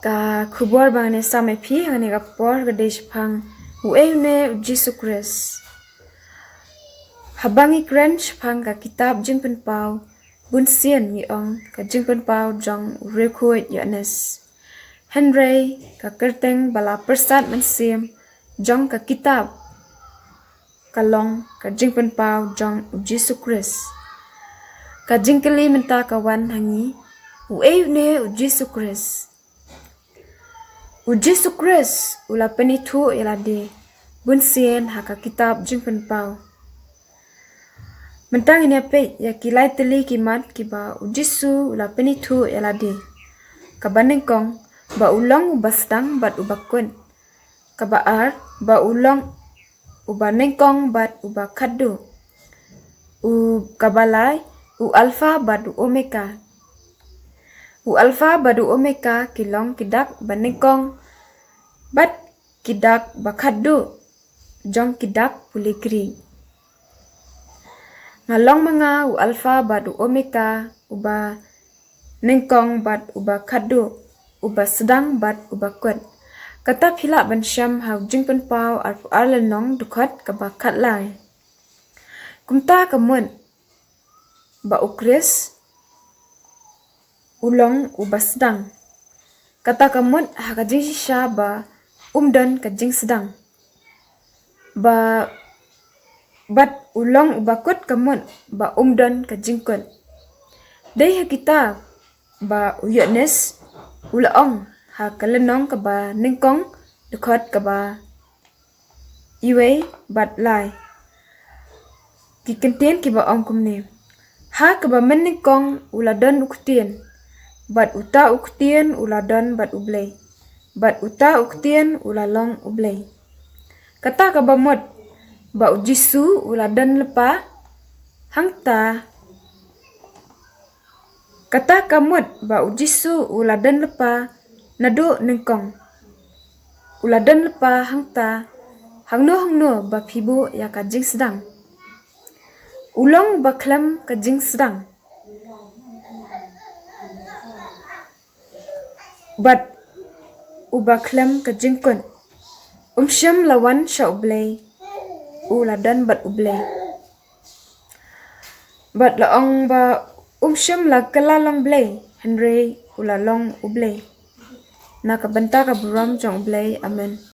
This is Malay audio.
Ka khubor bang ne samai phi hane ka por ka desh phang uene Jisu khrist habangi krench phang ka kitab jingpen pau bun sien ni ong ka jingpen pau jong rekhoi yanes henry ka kerteng bala persat man sim jong ka kitab kalong ka jingpen pau jong Jisu khrist ka jingkeli menta ka wan hangi uene Jisu khrist Jisu khrist ula penithu elade bun sien haka kitab jingpen pau mentang ini pe ya kilai teli kimat kiba Jisu ula penithu elade kabaneng kong ba ulong ubastang bat ubakun kabaar ba ulong ubaneng kong bat ubakadu u kabalai u alfa bat u omega u alfa bat u omega kilong kidak baneng kong bat kidak bakadu jong kidak pulikri ngalong mga u alfa bat u omega uba nengkong bat uba kadu uba sedang bat uba kwat kata phila ban sham hau jingpen pau arlenong dukhat kabakat lai kumta kamun ba u khrist ulong uba sedang kata kamun hakajing shisha ba umdan kajing sedang ba bat ulong ubakut kamun ba umdan kajingkut dei kita ba uyatnes ulaong ha kalenong ka ba ningkong dukhat ka ba iwe bat lai ki kentien ki ba ong kumne ha ka ba meningkong uladan uktien bat uta uktien uladan bat ublei bat uta uktien ulalong ublei kata ka ba mod ba Jisu uladan lepa hangta kata kamut ba Jisu uladan lepa nadu nengkong uladan lepa hangta hangno ba phibu ya kajing sedang ulong ba klam kajing sedang bat uba klam kajing kun syam lawan sha ublei uladan bat ublei bat laong ba syam la kalalong blei henry ulalong ublei na kabanta ka buram jong ublei amen